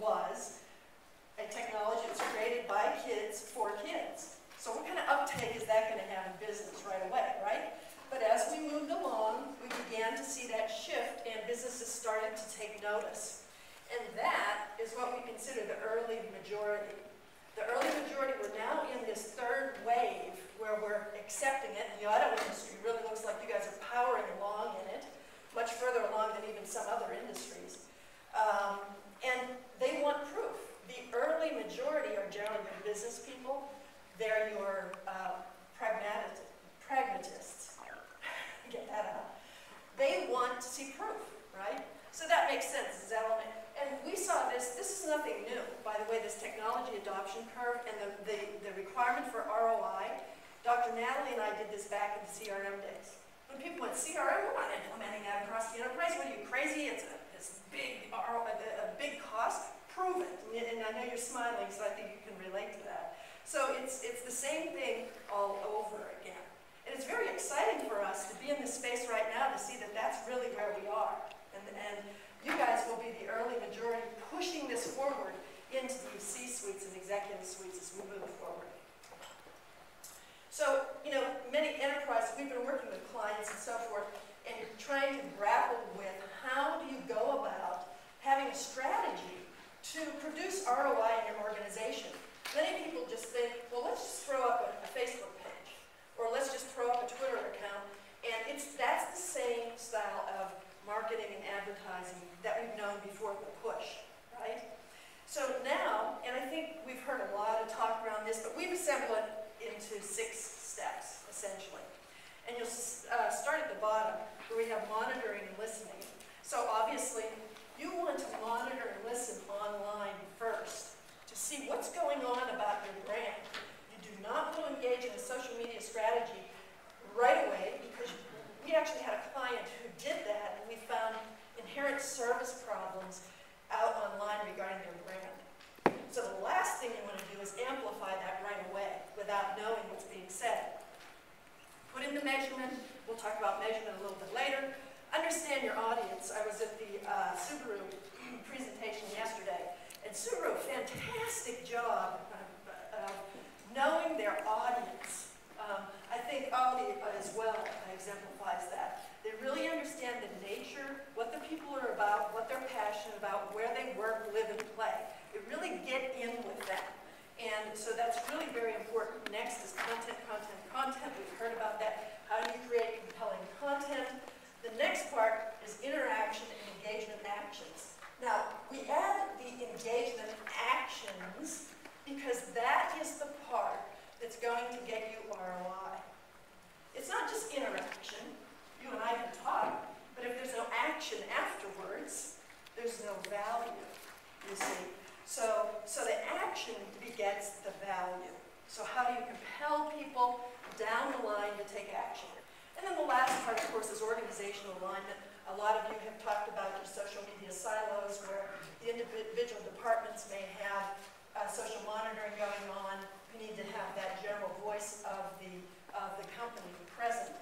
was a technology that's created by kids for kids. So what kind of uptake is that going to have in business right away, right? But as we moved along, we began to see that shift and businesses started to take notice. And that is what we consider the early majority. The early majority, we're now in this third wave where we're accepting it. And the auto industry really looks like you guys are powering along in it, much further along than even some other industries. And they want proof. The early majority are generally your business people. They're your pragmatists. Get that out. They want to see proof, right? So that makes sense. And we saw this. This is nothing new, by the way, this technology adoption curve and the requirement for ROI. Dr. Natalie and I did this back in the CRM days. When people went, CRM, we're not implementing that across the enterprise. What are you, crazy? It's big, a big cost. Prove it. And I know you're smiling, so I think you can relate to that. So it's the same thing all over again. And it's very exciting for us to be in this space right now to see that that's really where we are. And you guys will be the early majority pushing this forward into these C-suites and executive suites as we move forward. So, you know, many enterprises, we've been working with clients and so forth, and trying to grapple with how do you go about having a strategy to produce ROI in your organization. Many people just think, well, let's just throw up a Facebook page, or let's just throw up a Twitter account, and that's the same style of marketing and advertising that we've known before the push, right? So now, and I think we've heard a lot of talk around this, but we've assembled it into 6 steps, essentially. And you'll start at the bottom, where we have monitoring and listening. So obviously, you want to monitor and listen online first to see what's going on about your brand. You do not want to engage in a social media strategy right away, because we actually had a client who did that, and we found inherent service problems out online regarding their brand. So the last thing you want to do is amplify that right away without knowing what's being said. Put in the measurement. We'll talk about measurement a little bit later. Understand your audience. I was at the Subaru presentation yesterday, and Subaru, fantastic job of knowing their audience. I think Audi as well exemplifies that. They really understand the nature, what the people are about, what they're passionate about, where they work, live, and play. They really get in with that. And so that's really very important. Next is content, content, content. We've heard about that. How do you create compelling content? The next part is interaction and engagement actions. Now, we add the engagement actions because that is the part that's going to get you ROI. It's not just interaction. You and I can talk, but if there's no action afterwards, there's no value, you see. So the action begets the value. So how do you compel people down the line to take action? And then the last part, of course, is organizational alignment. A lot of you have talked about your social media silos, where the individual departments may have social monitoring going on. You need to have that general voice of the company present.